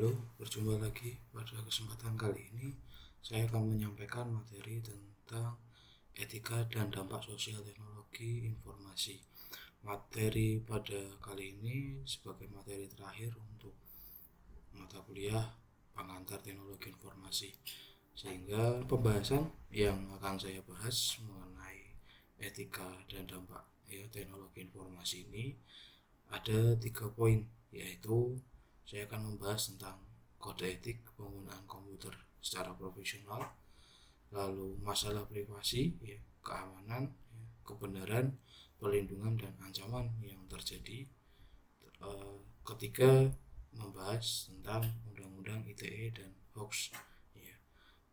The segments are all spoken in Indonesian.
Halo, berjumpa lagi. Pada kesempatan kali ini saya akan menyampaikan materi tentang etika dan dampak sosial teknologi informasi. Materi pada kali ini sebagai materi terakhir untuk mata kuliah pengantar teknologi informasi, sehingga pembahasan yang akan saya bahas mengenai etika dan dampak teknologi informasi ini ada 3 poin, yaitu saya akan membahas tentang kode etik penggunaan komputer secara profesional, lalu masalah privasi, keamanan, kebenaran, perlindungan dan ancaman yang terjadi ketika membahas tentang undang-undang ITE dan hoax.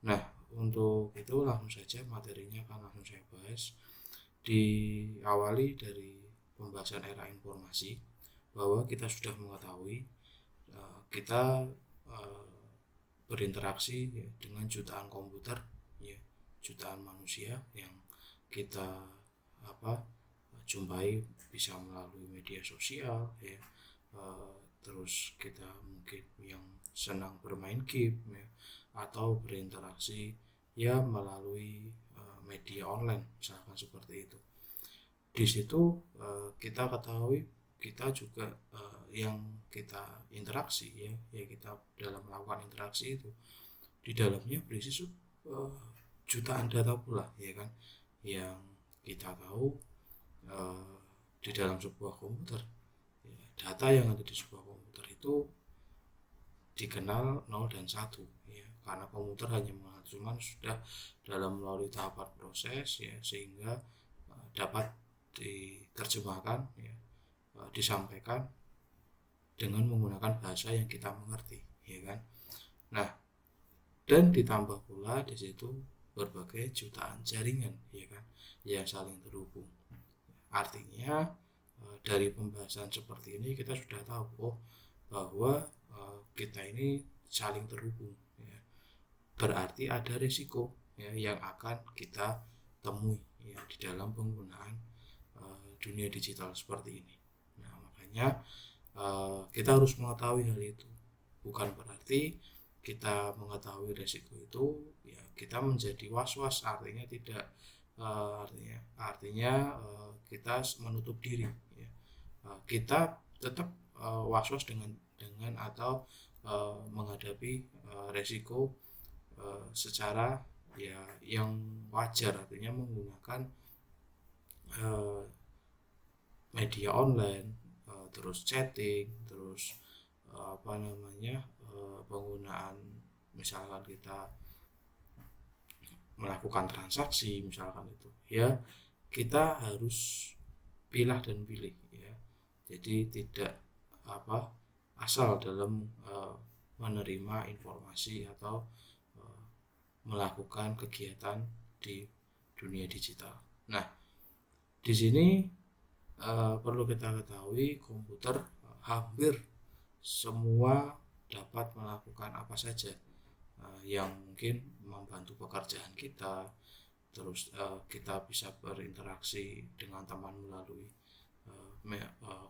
Nah, untuk itu langsung saja materinya akan langsung saya bahas. Diawali dari pembahasan era informasi, bahwa kita sudah mengetahui kita berinteraksi dengan jutaan komputer, jutaan manusia yang kita jumpai, bisa melalui media sosial, terus kita mungkin yang senang bermain game, atau berinteraksi melalui media online, misalkan seperti itu. Di situ kita ketahui kita juga yang kita interaksi, kita dalam melakukan interaksi itu di dalamnya berisi jutaan data pula, kan, yang kita tahu di dalam sebuah komputer, data yang ada di sebuah komputer itu dikenal 0 dan 1, karena komputer hanya cuma sudah dalam melalui tahapan proses, sehingga dapat diterjemahkan, disampaikan dengan menggunakan bahasa yang kita mengerti, kan. Nah, dan ditambah pula di situ berbagai jutaan jaringan, kan, yang saling terhubung. Artinya dari pembahasan seperti ini kita sudah tahu bahwa kita ini saling terhubung, berarti ada risiko yang akan kita temui di dalam penggunaan dunia digital seperti ini. Nah, makanya kita harus mengetahui hal itu. Bukan berarti kita mengetahui risiko itu kita menjadi was-was, artinya tidak, artinya kita menutup diri, kita tetap was-was dengan atau menghadapi risiko secara yang wajar, artinya menggunakan media online, terus chatting, terus penggunaan, misalkan kita melakukan transaksi, misalkan itu, kita harus pilah dan pilih, jadi tidak asal dalam menerima informasi atau melakukan kegiatan di dunia digital. Nah, di sini perlu kita ketahui, komputer hampir semua dapat melakukan apa saja yang mungkin membantu pekerjaan kita. Terus kita bisa berinteraksi dengan teman melalui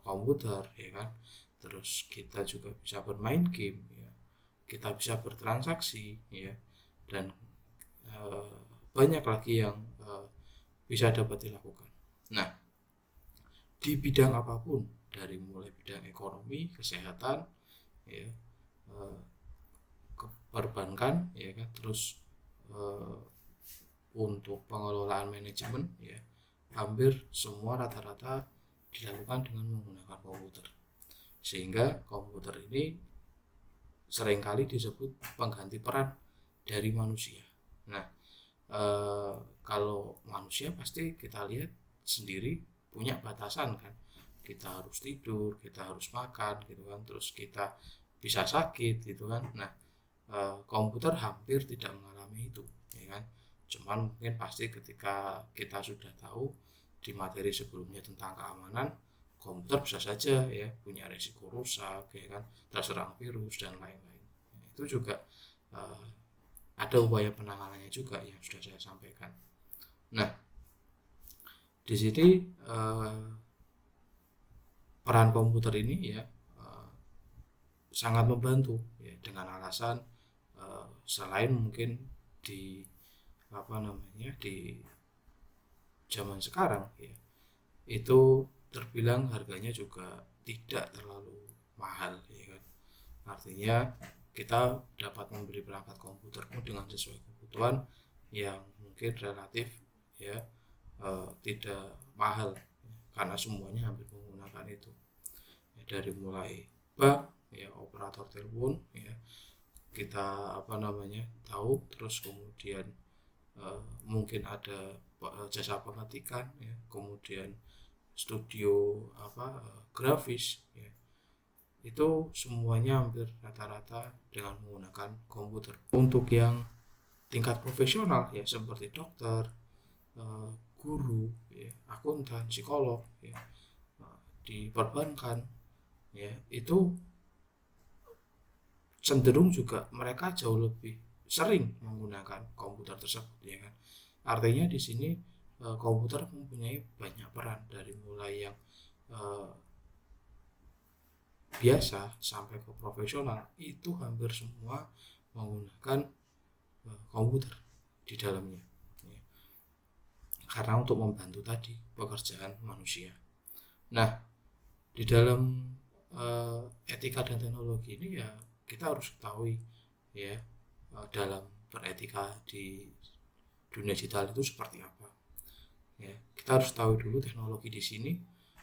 komputer, kan. Terus kita juga bisa bermain game, kita bisa bertransaksi, dan banyak lagi yang bisa dapat dilakukan. Nah, di bidang apapun, dari mulai bidang ekonomi, kesehatan, perbankan, kan, terus untuk pengelolaan manajemen, hampir semua rata-rata dilakukan dengan menggunakan komputer, sehingga komputer ini seringkali disebut pengganti peran dari manusia. Nah, kalau manusia pasti kita lihat sendiri punya batasan, kan, kita harus tidur, kita harus makan, gitu kan, terus kita bisa sakit, gitu kan. Nah, komputer hampir tidak mengalami itu, kan. Cuman mungkin pasti ketika kita sudah tahu di materi sebelumnya tentang keamanan, komputer bisa saja punya risiko rusak, kan, terserang virus dan lain-lain. Itu juga ada upaya penanganannya juga yang sudah saya sampaikan. Nah, di sini peran komputer ini sangat membantu ya, dengan alasan selain mungkin di di zaman sekarang ya, itu terbilang harganya juga tidak terlalu mahal ya kan. Artinya kita dapat membeli perangkat komputer pun dengan sesuai kebutuhan yang mungkin relatif ya tidak mahal karena semuanya hampir menggunakan itu ya, dari mulai bank ya, operator telepon ya, kita tahu, terus kemudian mungkin ada jasa pengetikan ya, kemudian studio grafis ya, itu semuanya hampir rata-rata dengan menggunakan komputer. Untuk yang tingkat profesional ya seperti dokter, guru ya, akuntan, psikolog ya, di perbankan ya, itu cenderung juga mereka jauh lebih sering menggunakan komputer tersebut ya kan. Artinya di sini komputer mempunyai banyak peran dari mulai yang biasa sampai ke profesional, itu hampir semua menggunakan komputer di dalamnya ya. Karena untuk membantu tadi pekerjaan manusia. Nah, di dalam etika dan teknologi ini ya kita harus ketahui ya, dalam beretika di dunia digital itu seperti apa ya. Kita harus tahu dulu teknologi di sini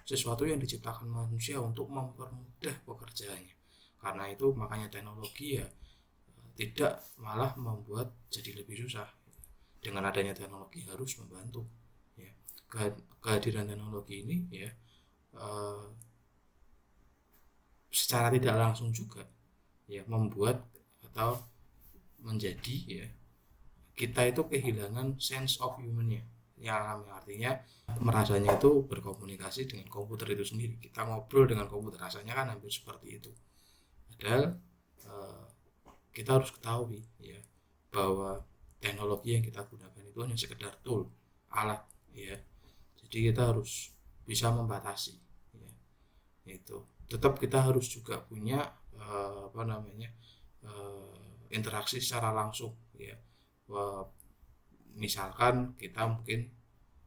sesuatu yang diciptakan manusia untuk mempermudah pekerjaannya. Karena itu makanya teknologi ya tidak malah membuat jadi lebih susah. Dengan adanya teknologi harus membantu ya. Kehadiran teknologi ini ya secara tidak langsung juga ya membuat atau menjadi ya kita itu kehilangan sense of human-nya yang artinya merasanya itu berkomunikasi dengan komputer itu sendiri. Kita ngobrol dengan komputer, rasanya kan hampir seperti itu. Padahal kita harus ketahui ya bahwa teknologi yang kita gunakan itu hanya sekedar tool, alat ya. Jadi kita harus bisa membatasi ya. Itu tetap kita harus juga punya interaksi secara langsung ya. Misalkan kita mungkin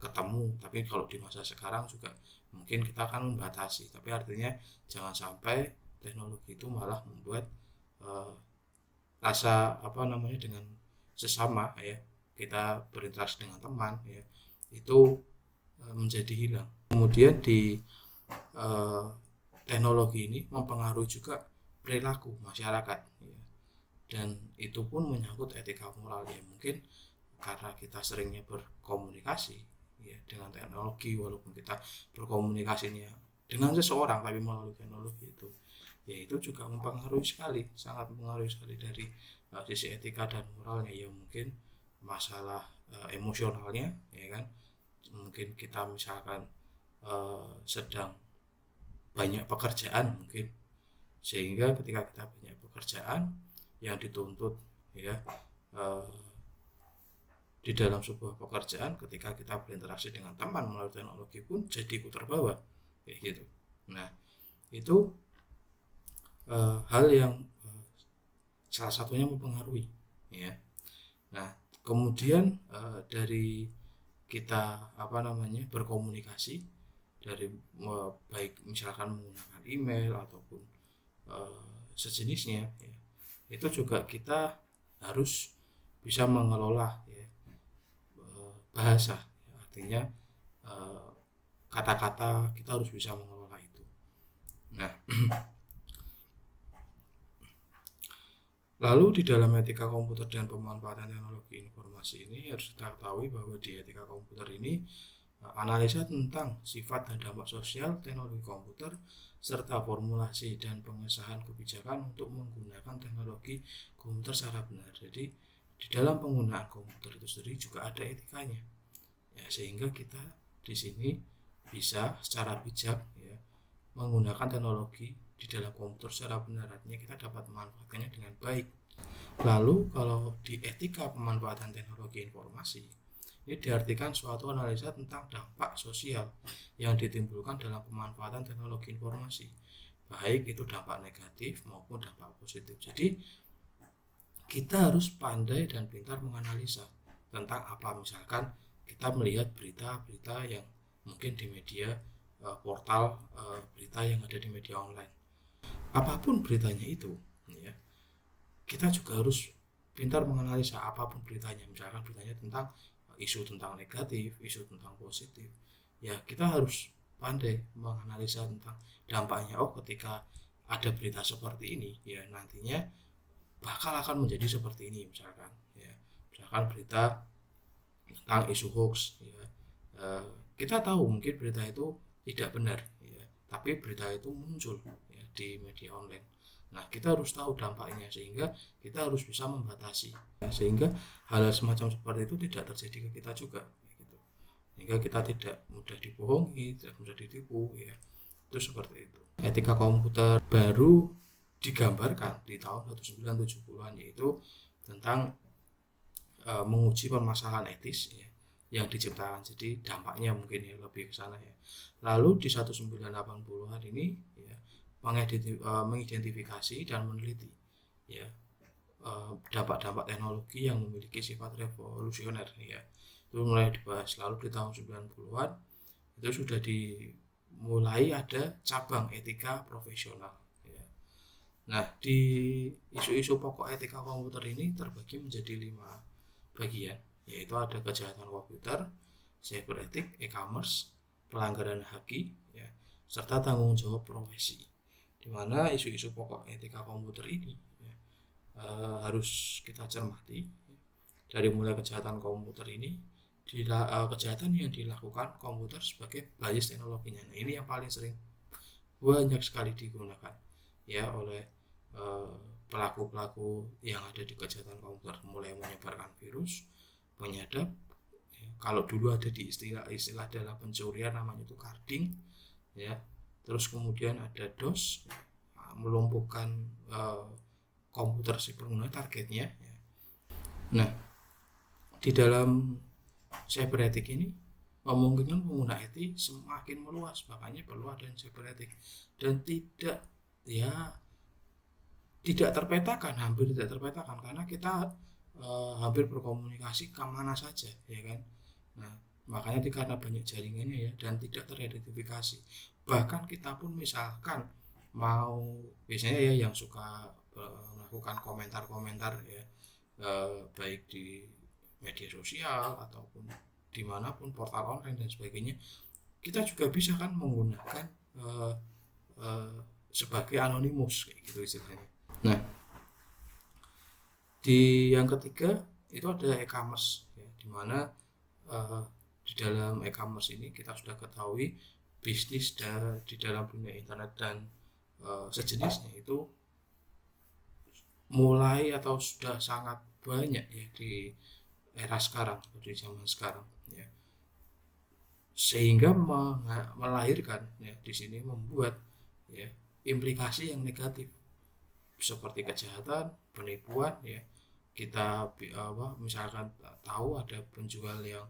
ketemu, tapi kalau di masa sekarang juga mungkin kita akan membatasi, tapi artinya jangan sampai teknologi itu malah membuat rasa dengan sesama ya, kita berinteraksi dengan teman ya, itu menjadi hilang. Kemudian di teknologi ini mempengaruhi juga perilaku masyarakat ya. Dan itu pun menyangkut etika moral ya, mungkin karena kita seringnya berkomunikasi ya dengan teknologi, walaupun kita berkomunikasinya dengan seseorang tapi melalui teknologi itu ya, itu juga mempengaruhi sekali, sangat mempengaruhi sekali dari sisi etika dan moralnya ya. Mungkin masalah emosionalnya ya kan, mungkin kita misalkan sedang banyak pekerjaan mungkin, sehingga ketika kita banyak pekerjaan yang dituntut ya di dalam sebuah pekerjaan, ketika kita berinteraksi dengan teman melalui teknologi pun jadi ikut terbawa kayak gitu. Nah, itu hal yang salah satunya mempengaruhi ya. Nah, kemudian dari kita berkomunikasi dari baik misalkan menggunakan email ataupun sejenisnya ya, itu juga kita harus bisa mengelola ya, bahasa ya, artinya kata-kata kita harus bisa mengelola itu. Nah, lalu di dalam etika komputer dan pemanfaatan teknologi informasi ini harus kita ketahui bahwa di etika komputer ini analisa tentang sifat dan dampak sosial teknologi komputer serta formulasi dan pengesahan kebijakan untuk menggunakan teknologi komputer secara benar. Jadi di dalam penggunaan komputer itu sendiri juga ada etikanya ya, sehingga kita di sini bisa secara bijak ya menggunakan teknologi di dalam komputer secara benar, artinya kita dapat memanfaatkannya dengan baik. Lalu kalau di etika pemanfaatan teknologi informasi, ini diartikan suatu analisa tentang dampak sosial yang ditimbulkan dalam pemanfaatan teknologi informasi baik itu dampak negatif maupun dampak positif. Jadi kita harus pandai dan pintar menganalisa tentang apa. Misalkan kita melihat berita-berita yang mungkin di media portal berita yang ada di media online, apapun beritanya itu ya, kita juga harus pintar menganalisa apapun beritanya. Misalkan beritanya tentang isu tentang negatif, isu tentang positif, ya kita harus pandai menganalisa tentang dampaknya. Oh, ketika ada berita seperti ini ya nantinya bakal akan menjadi seperti ini, misalkan ya, misalkan berita tentang isu hoax ya, kita tahu mungkin berita itu tidak benar ya, tapi berita itu muncul ya, di media online. Nah, kita harus tahu dampaknya sehingga kita harus bisa membatasi ya, sehingga hal semacam seperti itu tidak terjadi ke kita juga gitu. Sehingga kita tidak mudah dibohongi, tidak mudah ditipu ya. Itu seperti itu. Etika komputer baru digambarkan di tahun 1970-an, yaitu tentang menguji permasalahan etis ya, yang diciptakan. Jadi dampaknya mungkin ya lebih ke sana ya. Lalu di 1980-an ini ya, mengidentifikasi dan meneliti ya dampak-dampak teknologi yang memiliki sifat revolusioner ya. Itu mulai dibahas. Lalu di tahun 90-an itu sudah dimulai ada cabang etika profesional ya. Nah, di isu-isu pokok etika komputer ini terbagi menjadi 5 bagian, yaitu ada kejahatan komputer, cyber etik, e-commerce, pelanggaran haki, ya, serta tanggung jawab profesi. Di mana isu-isu pokok etika komputer ini ya, harus kita cermati dari mulai kejahatan komputer ini, kejahatan yang dilakukan komputer sebagai basis teknologinya. Nah, ini yang paling sering banyak sekali digunakan ya oleh pelaku-pelaku yang ada di kejahatan komputer, mulai menyebarkan virus, penyadap ya, kalau dulu ada di istilah dalam pencurian namanya itu carding ya, terus kemudian ada DOS ya, melumpuhkan komputer si pengguna targetnya ya. Nah, di dalam cyber etik ini memungkinkan pengguna etik semakin meluas, makanya perlu ada cyber etik dan tidak terpetakan, hampir tidak terpetakan karena kita hampir berkomunikasi kemana saja ya kan. Nah, makanya karena banyak jaringannya ya dan tidak teridentifikasi. Bahkan kita pun misalkan mau, biasanya ya yang suka melakukan komentar-komentar ya, baik di media sosial ataupun dimanapun, portal online dan sebagainya, kita juga bisa kan menggunakan sebagai anonimus kayak gitu istilahnya. Nah, di yang ketiga itu ada e-commerce ya, dimana di dalam e-commerce ini kita sudah ketahui bisnis di dalam dunia internet dan sejenisnya itu mulai atau sudah sangat banyak ya di era sekarang, di zaman sekarang ya, sehingga melahirkan ya di sini membuat ya implikasi yang negatif seperti kejahatan, penipuan ya. Kita misalkan tahu ada penjual yang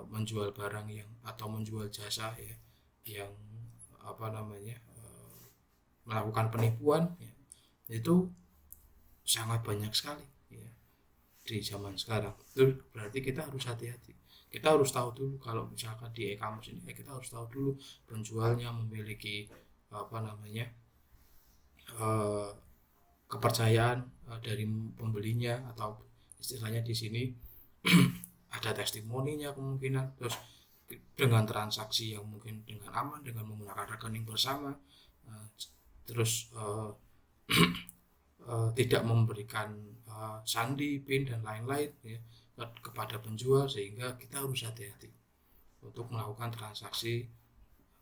menjual barang yang atau menjual jasa ya yang melakukan penipuan ya, itu sangat banyak sekali ya di zaman sekarang. Itu berarti kita harus hati-hati. Kita harus tahu dulu kalau misalkan di e-commerce ini kita harus tahu dulu penjualnya memiliki kepercayaan dari pembelinya, atau istilahnya di sini ada testimoninya kemungkinan, terus dengan transaksi yang mungkin dengan aman dengan menggunakan rekening bersama, terus tidak memberikan sandi, PIN dan lain-lain ya, kepada penjual, sehingga kita harus hati-hati untuk melakukan transaksi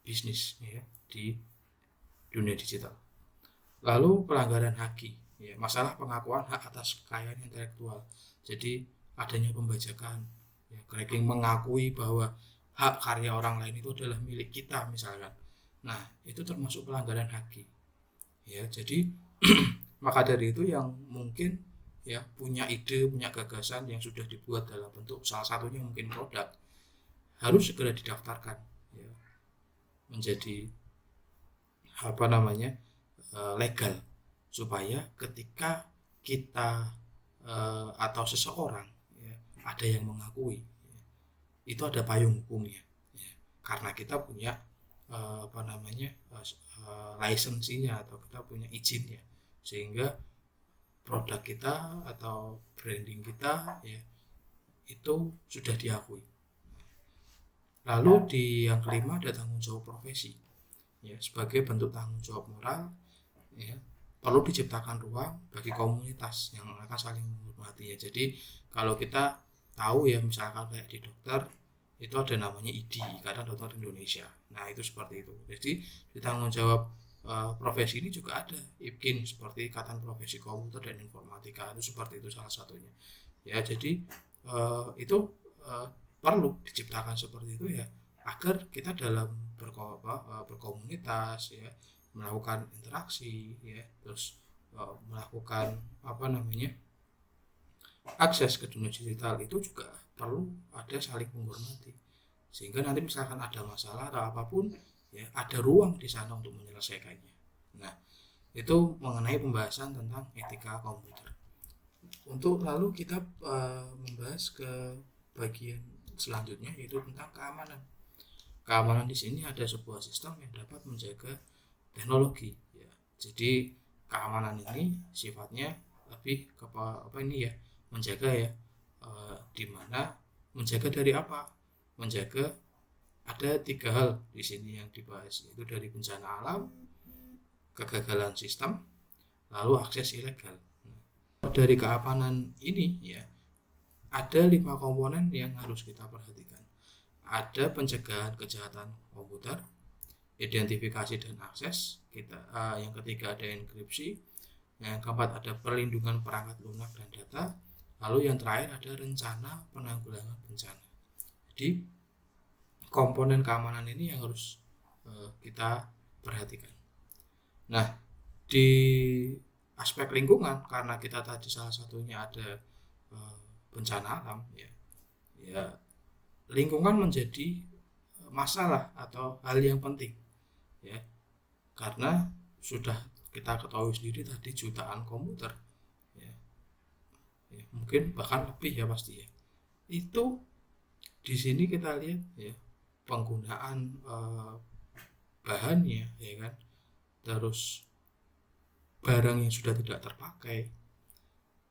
bisnis ya di dunia digital. Lalu pelanggaran haki ya, masalah pengakuan hak atas kekayaan intelektual. Jadi adanya pembajakan ya, cracking mengakui bahwa hak karya orang lain itu adalah milik kita misalkan. Nah, itu termasuk pelanggaran haki ya. Jadi maka dari itu yang mungkin ya punya ide, punya gagasan yang sudah dibuat dalam bentuk salah satunya mungkin produk, harus segera didaftarkan ya, menjadi apa namanya legal, supaya ketika kita atau seseorang ya, ada yang mengakui ya, itu ada payung hukumnya ya. Karena kita punya apa namanya lisensinya atau kita punya izinnya, sehingga produk kita atau branding kita ya itu sudah diakui. Lalu di yang kelima ada tanggung jawab profesi ya, sebagai bentuk tanggung jawab moral ya, perlu diciptakan ruang bagi komunitas yang akan saling menghormati ya. Jadi kalau kita tahu ya, misalkan kayak di dokter itu ada namanya ID, Ikatan Dokter Indonesia. Nah itu seperti itu. Jadi di tanggung jawab profesi ini juga ada IPKIN, seperti Ikatan Profesi Komputer dan Informatika, itu seperti itu salah satunya ya. Jadi itu uh, perlu diciptakan seperti itu ya, agar kita dalam berkomunitas ya, melakukan interaksi ya, terus melakukan apa namanya akses ke dunia digital itu juga perlu ada saling menghormati, sehingga nanti misalkan ada masalah atau apapun ya, ada ruang di sana untuk menyelesaikannya. Nah itu mengenai pembahasan tentang etika komputer. Untuk lalu kita membahas ke bagian selanjutnya, yaitu tentang keamanan. Keamanan di sini ada sebuah sistem yang dapat menjaga teknologi ya. Jadi keamanan ini sifatnya lebih ke apa ini ya, menjaga ya, di mana menjaga dari apa? Menjaga ada 3 hal di sini yang dibahas, yaitu dari bencana alam, kegagalan sistem, lalu akses ilegal. Dari keamanan ini ya, ada 5 komponen yang harus kita perhatikan. Ada pencegahan kejahatan komputer, identifikasi dan akses kita, yang ketiga ada enkripsi, yang keempat ada perlindungan perangkat lunak dan data, lalu yang terakhir ada rencana penanggulangan bencana. Jadi komponen keamanan ini yang harus kita perhatikan. Nah di aspek lingkungan, karena kita tadi salah satunya ada bencana alam ya, ya lingkungan menjadi masalah atau hal yang penting ya, karena sudah kita ketahui sendiri tadi jutaan komputer ya, ya mungkin bahkan lebih ya pasti ya. Itu di sini kita lihat ya, penggunaan bahannya ya kan, terus barang yang sudah tidak terpakai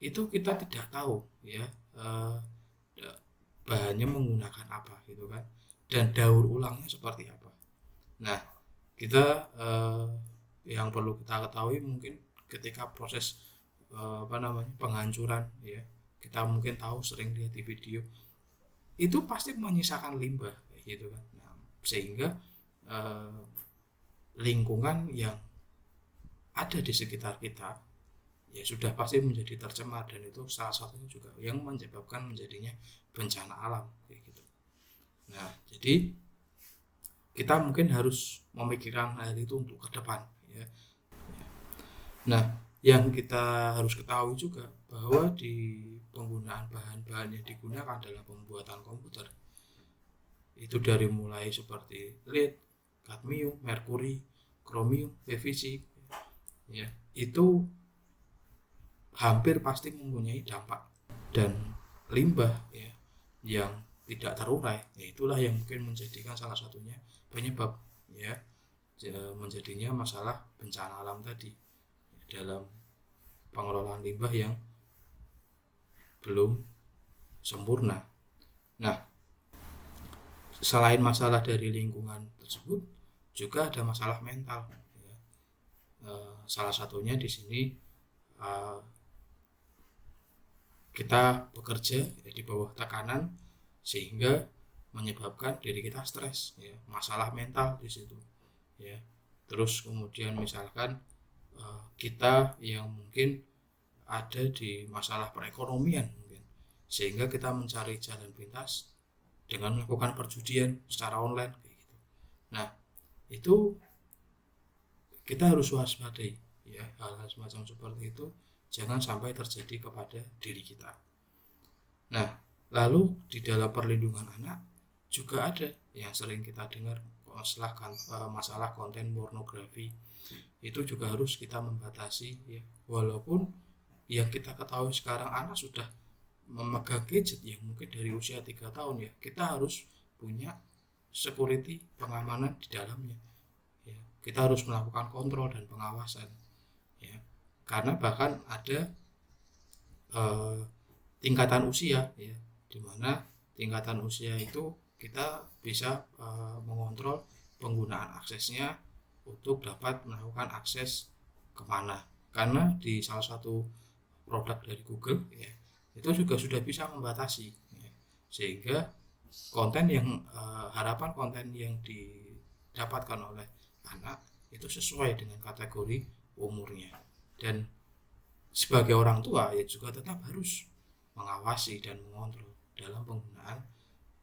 itu kita tidak tahu ya bahannya menggunakan apa gitu kan, dan daur ulangnya seperti apa. Nah kita yang perlu kita ketahui mungkin ketika proses apa namanya penghancuran ya, kita mungkin tahu sering lihat di video itu pasti menyisakan limbah gitu kan. Nah, sehingga lingkungan yang ada di sekitar kita ya sudah pasti menjadi tercemar, dan itu salah satunya juga yang menyebabkan menjadinya bencana alam kayak gitu. Nah jadi kita mungkin harus memikirkan hal itu untuk ke depan ya. Nah yang kita harus ketahui juga bahwa di penggunaan bahan-bahan yang digunakan dalam pembuatan komputer itu dari mulai seperti lead, kadmium, merkuri, kromium, PVC ya, itu hampir pasti mempunyai dampak dan limbah ya yang tidak terurai. Ya, itulah yang mungkin menjadikan salah satunya penyebab ya menjadinya masalah bencana alam tadi dalam pengelolaan limbah yang belum sempurna. Nah selain masalah dari lingkungan tersebut juga ada masalah mental ya. Salah satunya di sini kita bekerja ya, di bawah tekanan sehingga menyebabkan diri kita stres ya, masalah mental di situ ya. Terus kemudian misalkan kita yang mungkin ada di masalah perekonomian mungkin, sehingga kita mencari jalan pintas dengan melakukan perjudian secara online kayak gitu. Nah itu kita harus waspadai ya, hal-hal semacam seperti itu jangan sampai terjadi kepada diri kita. Nah lalu di dalam perlindungan anak juga ada yang sering kita dengar masalah konten pornografi itu juga harus kita membatasi ya. Walaupun yang kita ketahui sekarang anak sudah memegang gadget yang mungkin dari usia 3 tahun ya, kita harus punya security pengamanan di dalamnya ya. Kita harus melakukan kontrol dan pengawasan ya, karena bahkan ada tingkatan usia ya, dimana tingkatan usia itu kita bisa mengontrol penggunaan aksesnya untuk dapat melakukan akses kemana, karena di salah satu produk dari Google ya, itu juga sudah bisa membatasi ya, sehingga konten yang harapan konten yang didapatkan oleh anak itu sesuai dengan kategori umurnya. Dan sebagai orang tua ya juga tetap harus mengawasi dan mengontrol dalam penggunaan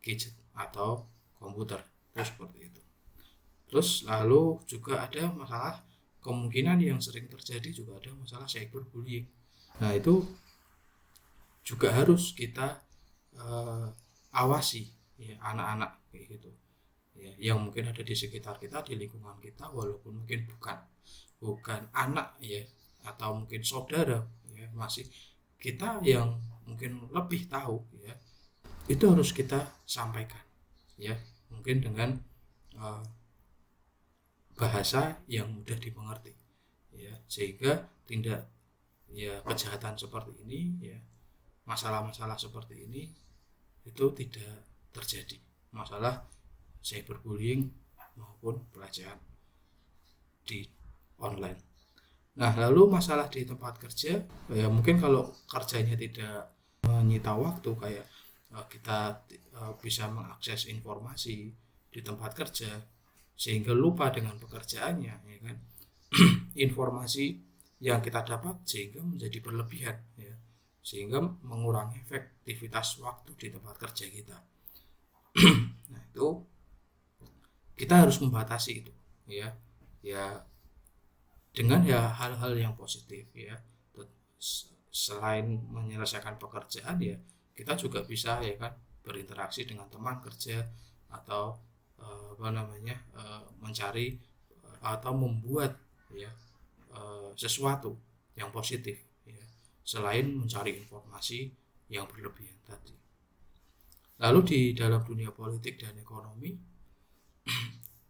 gadget atau komputer itu seperti itu. Terus lalu juga ada masalah kemungkinan yang sering terjadi juga ada masalah cyberbullying. Nah itu juga harus kita awasi ya, anak-anak kayak gitu ya, yang mungkin ada di sekitar kita, di lingkungan kita, walaupun mungkin bukan anak ya, atau mungkin saudara ya, masih kita yang mungkin lebih tahu ya, itu harus kita sampaikan ya, mungkin dengan bahasa yang mudah dimengerti ya, sehingga tindak ya kejahatan seperti ini ya, masalah-masalah seperti ini itu tidak terjadi, masalah cyberbullying maupun pelecehan di online. Nah lalu masalah di tempat kerja ya, mungkin kalau kerjanya tidak menyita waktu kayak kita bisa mengakses informasi di tempat kerja sehingga lupa dengan pekerjaannya ya kan. Informasi yang kita dapat sehingga menjadi berlebihan ya, sehingga mengurangi efektivitas waktu di tempat kerja kita. Nah itu kita harus membatasi itu ya, ya dengan ya hal-hal yang positif ya. Selain menyelesaikan pekerjaan ya, kita juga bisa ya kan berinteraksi dengan teman kerja atau mencari atau membuat ya sesuatu yang positif ya, selain mencari informasi yang berlebihan tadi. Lalu di dalam dunia politik dan ekonomi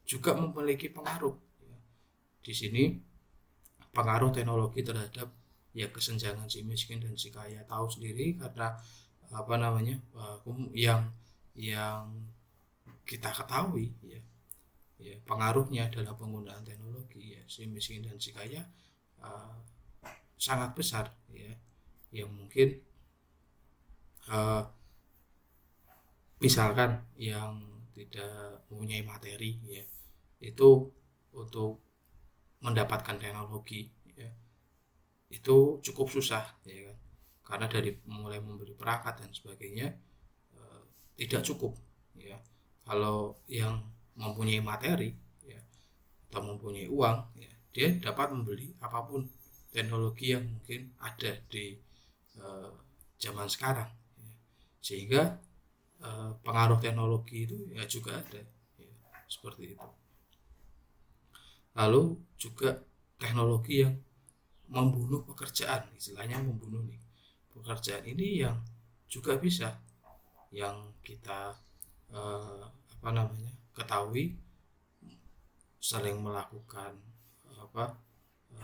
juga memiliki pengaruh ya. Di sini pengaruh teknologi terhadap ya kesenjangan si miskin dan si kaya tahu sendiri, karena yang kita ketahui ya, ya pengaruhnya dalam penggunaan teknologi ya, si miskin dan si kaya sangat besar ya, yang mungkin misalkan yang tidak mempunyai materi ya, itu untuk mendapatkan teknologi ya, itu cukup susah ya kan, karena dari mulai membeli perangkat dan sebagainya tidak cukup ya. Kalau yang mempunyai materi ya, atau mempunyai uang ya, dia dapat membeli apapun teknologi yang mungkin ada di zaman sekarang ya. Sehingga pengaruh teknologi itu ya juga ada ya, seperti itu. Lalu juga teknologi yang membunuh pekerjaan, istilahnya membunuh nih pekerjaan ini, yang juga bisa yang kita ketahui sering melakukan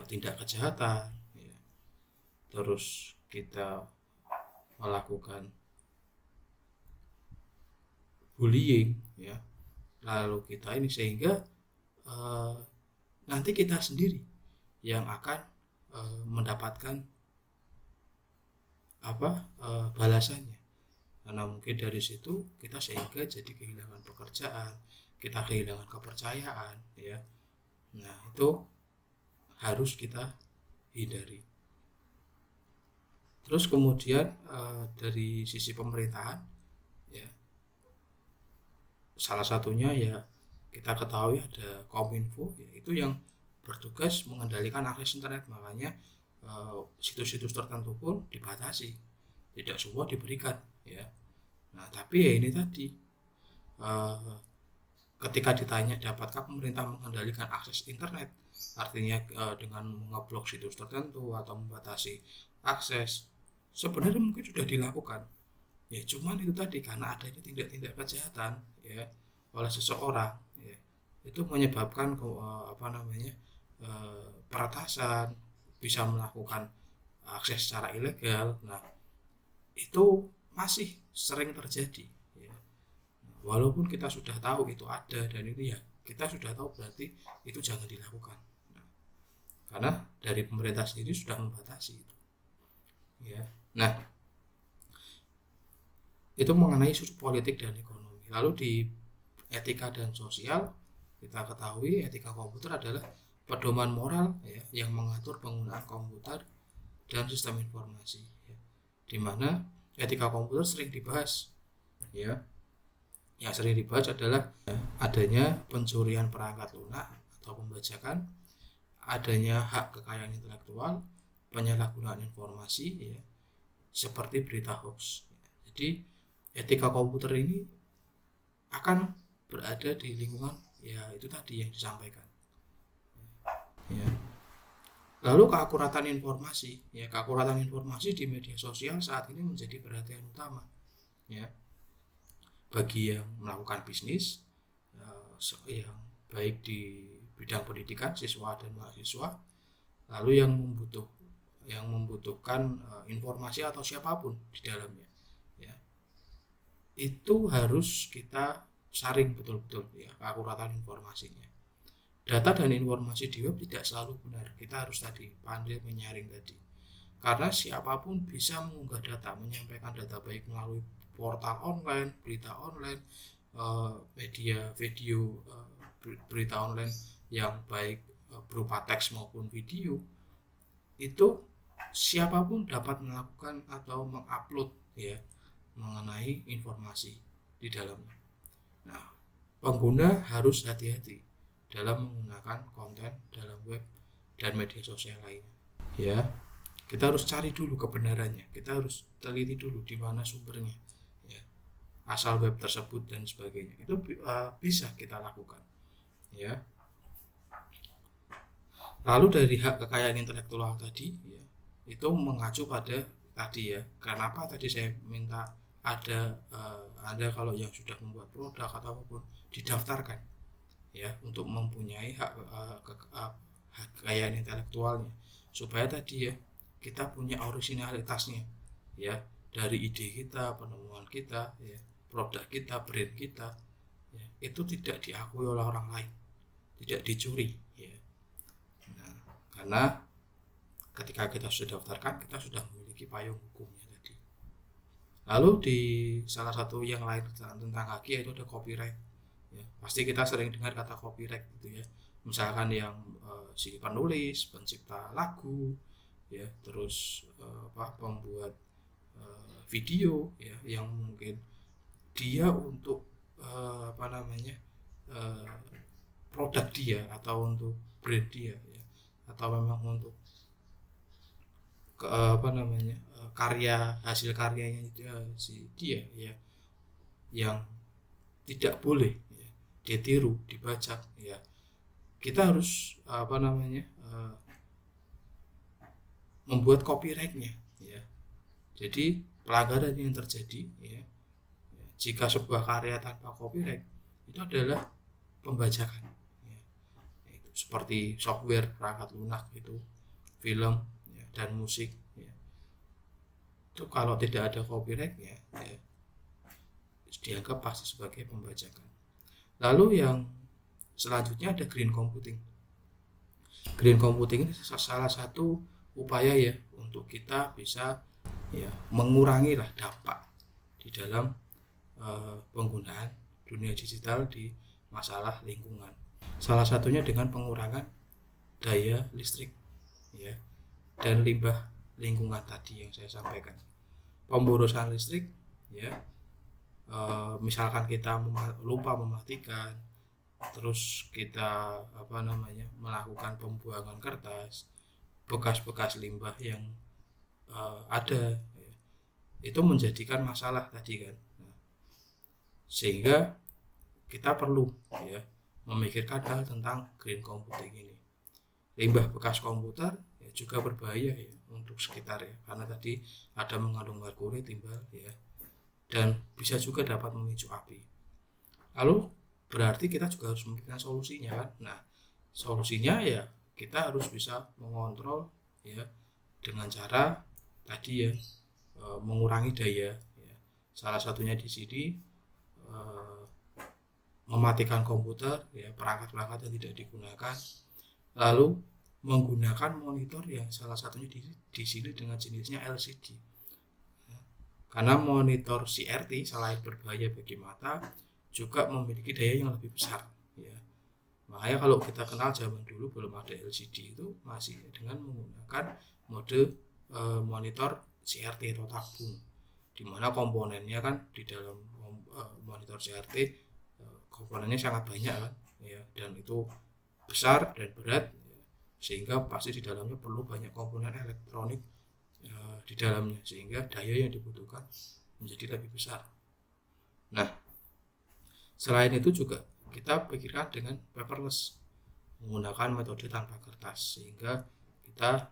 tindak kejahatan ya. Terus kita melakukan bullying ya, lalu kita ini sehingga nanti kita sendiri yang akan mendapatkan balasannya, karena mungkin dari situ kita sehingga jadi kehilangan pekerjaan, kita kehilangan kepercayaan ya. Nah itu harus kita hindari. Terus kemudian dari sisi pemerintahan ya, salah satunya ya kita ketahui ada Kominfo ya, itu yang bertugas mengendalikan akses internet, makanya situs-situs tertentu pun dibatasi, tidak semua diberikan ya. Nah tapi ya ini tadi ketika ditanya dapatkah pemerintah mengendalikan akses internet, artinya dengan mengeblok situs tertentu atau membatasi akses, sebenarnya mungkin sudah dilakukan. Ya cuman itu tadi, karena adanya tindak-tindak kejahatan ya oleh seseorang ya, itu menyebabkan peretasan, bisa melakukan akses secara ilegal. Nah, itu masih sering terjadi ya. Walaupun kita sudah tahu itu ada dan itu ya kita sudah tahu, berarti itu jangan dilakukan. Nah, karena dari pemerintah sendiri sudah membatasi itu ya. Nah, itu mengenai isu politik dan ekonomi. Lalu di etika dan sosial, kita ketahui etika komputer adalah pedoman moral ya, yang mengatur penggunaan komputer dan sistem informasi ya. Di mana etika komputer sering dibahas ya. Yang sering dibahas adalah adanya pencurian perangkat lunak atau pembajakan, adanya hak kekayaan intelektual, penyalahgunaan informasi ya, seperti berita hoax. Jadi etika komputer ini akan berada di lingkungan ya itu tadi yang disampaikan ya. Lalu keakuratan informasi ya, keakuratan informasi di media sosial saat ini menjadi perhatian utama ya, bagi yang melakukan bisnis yang baik di bidang pendidikan siswa dan mahasiswa, lalu yang membutuhkan informasi atau siapapun di dalamnya ya, itu harus kita saring betul-betul ya keakuratan informasinya. Data dan informasi di web tidak selalu benar, kita harus tadi pandai menyaring tadi, karena siapapun bisa mengunggah data, menyampaikan data baik melalui portal online, berita online, media video, berita online yang baik berupa teks maupun video. Itu siapapun dapat melakukan atau mengupload ya mengenai informasi di dalamnya. Nah, pengguna harus hati-hati dalam menggunakan konten dalam web dan media sosial lainnya ya. Kita harus cari dulu kebenarannya, kita harus teliti dulu di mana sumbernya ya, asal web tersebut dan sebagainya. Itu bisa kita lakukan ya. Lalu dari hak kekayaan intelektual tadi ya, itu mengacu pada tadi ya, kenapa tadi saya minta ada kalau yang sudah membuat produk atau apapun didaftarkan ya, untuk mempunyai hak kekayaan intelektualnya, supaya tadi ya kita punya originalitasnya ya, dari ide kita, penemuan kita ya, produk kita, brand kita ya, itu tidak diakui oleh orang lain, tidak dicuri ya. Nah, karena ketika kita sudah daftarkan, kita sudah memiliki payung hukumnya tadi. Lalu di salah satu yang lain tentang hak yaitu ada copyright ya. Pasti kita sering dengar kata copyright gitu ya, misalkan yang si penulis, pencipta lagu ya, terus pembuat video ya, yang mungkin dia untuk produk dia atau untuk brand dia ya, atau memang untuk karya, hasil karyanya si dia ya, yang tidak boleh ya, dia tiru, dibajak ya, kita harus membuat copyrightnya ya. Jadi pelanggaran yang terjadi ya, jika sebuah karya tanpa copyright itu adalah pembajakan ya. Itu seperti software, perangkat lunak itu, film ya, dan musik ya. Itu kalau tidak ada copyrightnya ya, dianggap pasti sebagai pembajakan. Lalu yang selanjutnya ada green computing. Green computing ini salah satu upaya ya untuk kita bisa ya mengurangi lah dampak di dalam penggunaan dunia digital di masalah lingkungan. Salah satunya dengan pengurangan daya listrik ya, dan limbah lingkungan tadi yang saya sampaikan. Pemborosan listrik ya, misalkan kita lupa mematikan, terus kita melakukan pembuangan kertas, bekas-bekas limbah yang ada ya, itu menjadikan masalah tadi kan. Nah, sehingga kita perlu ya memikirkan hal tentang green computing ini. Limbah bekas komputer ya juga berbahaya ya untuk sekitar ya, karena tadi ada mengandung merkuri, timbal ya, dan bisa juga dapat memicu api. Lalu berarti kita juga harus memikirkan solusinya kan. Nah, solusinya ya kita harus bisa mengontrol ya dengan cara tadi ya mengurangi daya ya. Salah satunya di sini mematikan komputer ya, perangkat-perangkat yang tidak digunakan, lalu menggunakan monitor yang salah satunya di sini dengan jenisnya LCD. Karena monitor CRT selain berbahaya bagi mata, juga memiliki daya yang lebih besar ya. Makanya kalau kita kenal zaman dulu belum ada LCD itu masih dengan menggunakan mode monitor CRT atau tabung, dimana komponennya kan di dalam monitor CRT komponennya sangat banyak kan ya, dan itu besar dan berat ya, sehingga pasti di dalamnya perlu banyak komponen elektronik di dalamnya, sehingga daya yang dibutuhkan menjadi lebih besar. Nah, selain itu juga kita pikirkan dengan paperless, menggunakan metode tanpa kertas, sehingga kita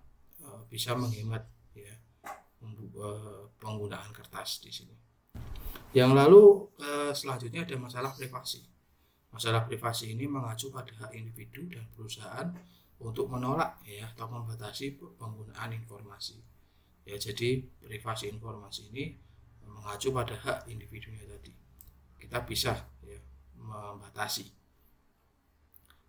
bisa menghemat ya penggunaan kertas di sini. Yang lalu selanjutnya ada masalah privasi. Masalah privasi ini mengacu pada hak individu dan perusahaan untuk menolak ya atau membatasi penggunaan informasi. Ya, jadi privasi informasi ini mengacu pada hak individunya tadi. Kita bisa ya membatasi.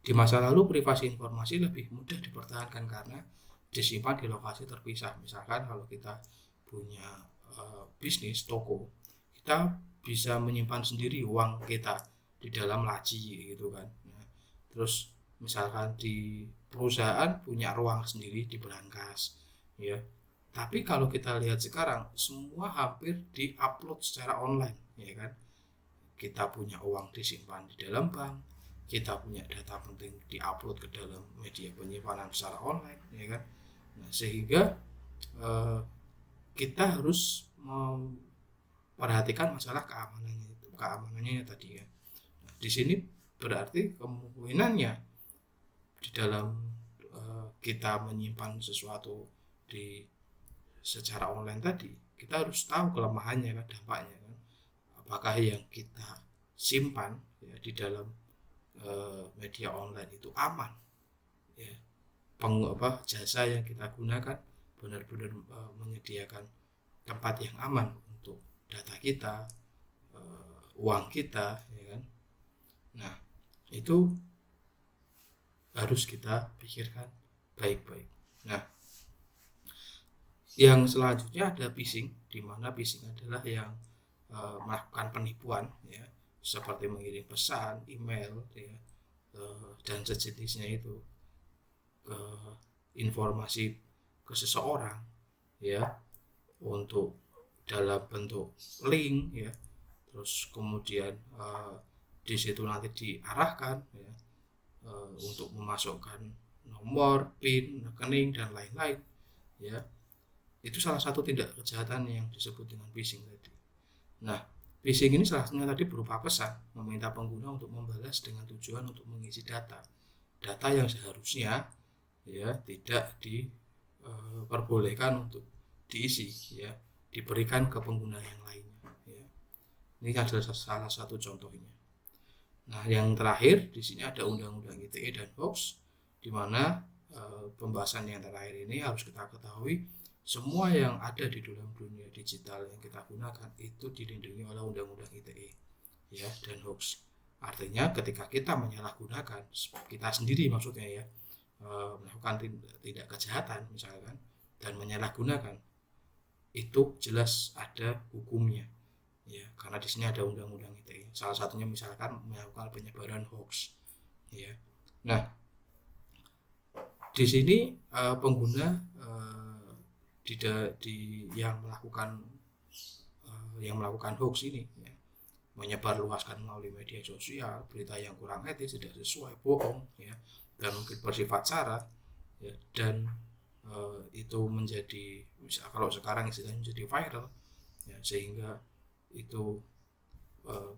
Di masa lalu privasi informasi lebih mudah dipertahankan karena disimpan di lokasi terpisah. Misalkan kalau kita punya bisnis toko, kita bisa menyimpan sendiri uang kita di dalam laci gitu kan. Nah, terus misalkan di perusahaan punya ruang sendiri di brankas ya. Tapi kalau kita lihat sekarang semua hampir diupload secara online ya kan. Kita punya uang disimpan di dalam bank, kita punya data penting diupload ke dalam media penyimpanan secara online ya kan. Nah, sehingga kita harus memperhatikan masalah keamanannya tadi ya. Nah, di sini berarti kemungkinannya di dalam kita menyimpan sesuatu secara online tadi, kita harus tahu kelemahannya kan, dampaknya kan. Apakah yang kita simpan ya di dalam media online itu aman ya, jasa yang kita gunakan benar-benar menyediakan tempat yang aman untuk data kita, uang kita ya kan. Nah, itu harus kita pikirkan baik-baik. Nah, yang selanjutnya ada phishing, di mana phishing adalah yang melakukan penipuan ya, seperti mengirim pesan, email ya, dan sejenisnya itu ke informasi ke seseorang ya, untuk dalam bentuk link ya, terus kemudian di situ nanti diarahkan ya untuk memasukkan nomor, PIN, rekening dan lain-lain ya. Itu salah satu tindak kejahatan yang disebut dengan phishing tadi. Nah, phishing ini salah satunya tadi berupa pesan meminta pengguna untuk membalas dengan tujuan untuk mengisi data yang seharusnya ya tidak diperbolehkan untuk diisi ya, diberikan ke pengguna yang lainnya ya. Ini adalah salah satu contohnya. Nah, yang terakhir di sini ada Undang-Undang ITE dan Hoax, di mana pembahasan yang terakhir ini harus kita ketahui semua yang ada di dalam dunia digital yang kita gunakan itu dilindungi oleh Undang-Undang ITE ya dan Hoax. Artinya ketika kita menyalahgunakan, kita sendiri maksudnya ya, melakukan tindak kejahatan misalkan dan menyalahgunakan, itu jelas ada hukumnya ya, karena di sini ada Undang-Undang ITE. Salah satunya misalkan melakukan penyebaran hoax ya. Nah, di sini pengguna yang melakukan hoax ini ya, menyebarluaskan melalui media sosial berita yang kurang etis, tidak sesuai, bohong ya, dan mungkin bersifat sara ya, dan itu menjadi, misal kalau sekarang istilahnya menjadi viral ya, sehingga itu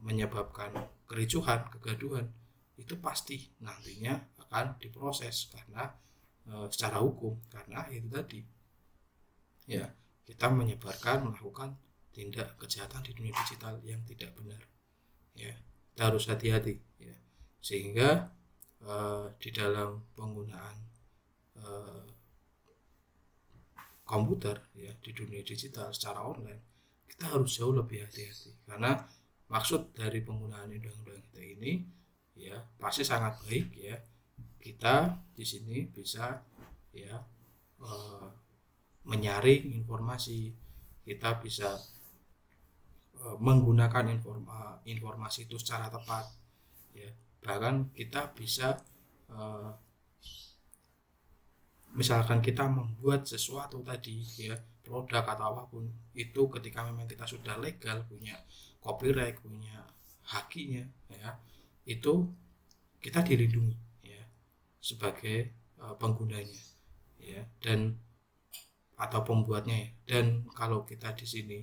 menyebabkan kericuhan, kegaduhan itu pasti nantinya akan diproses karena secara hukum, karena itu tadi ya kita melakukan tindak kejahatan di dunia digital yang tidak benar ya. Kita harus hati-hati ya, sehingga di dalam penggunaan komputer ya di dunia digital secara online kita harus jauh lebih hati-hati, karena maksud dari penggunaan undang-undang kita ini ya pasti sangat baik ya. Kita di sini bisa ya menyaring informasi, kita bisa menggunakan informasi itu secara tepat ya. Bahkan kita bisa misalkan kita membuat sesuatu tadi ya, produk atau apapun itu, ketika memang kita sudah legal, punya copyright, punya hakinya ya, itu kita dilindungi ya sebagai penggunanya ya, dan atau pembuatnya ya. Dan kalau kita di sini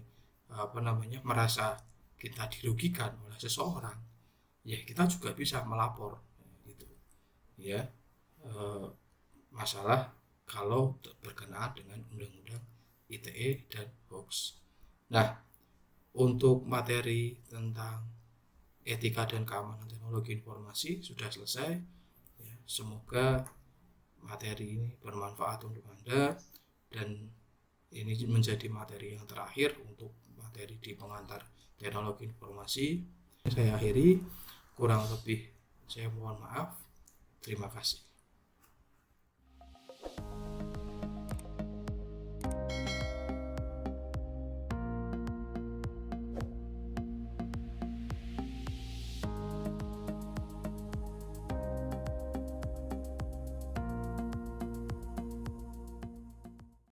merasa kita dirugikan oleh seseorang ya, kita juga bisa melapor gitu ya, masalah kalau berkenaan dengan undang-undang ITE dan hoax. Nah, untuk materi tentang etika dan keamanan teknologi informasi sudah selesai ya. Semoga materi ini bermanfaat untuk Anda, dan ini menjadi materi yang terakhir untuk materi di pengantar teknologi informasi. Saya akhiri, kurang lebih saya mohon maaf. Terima kasih.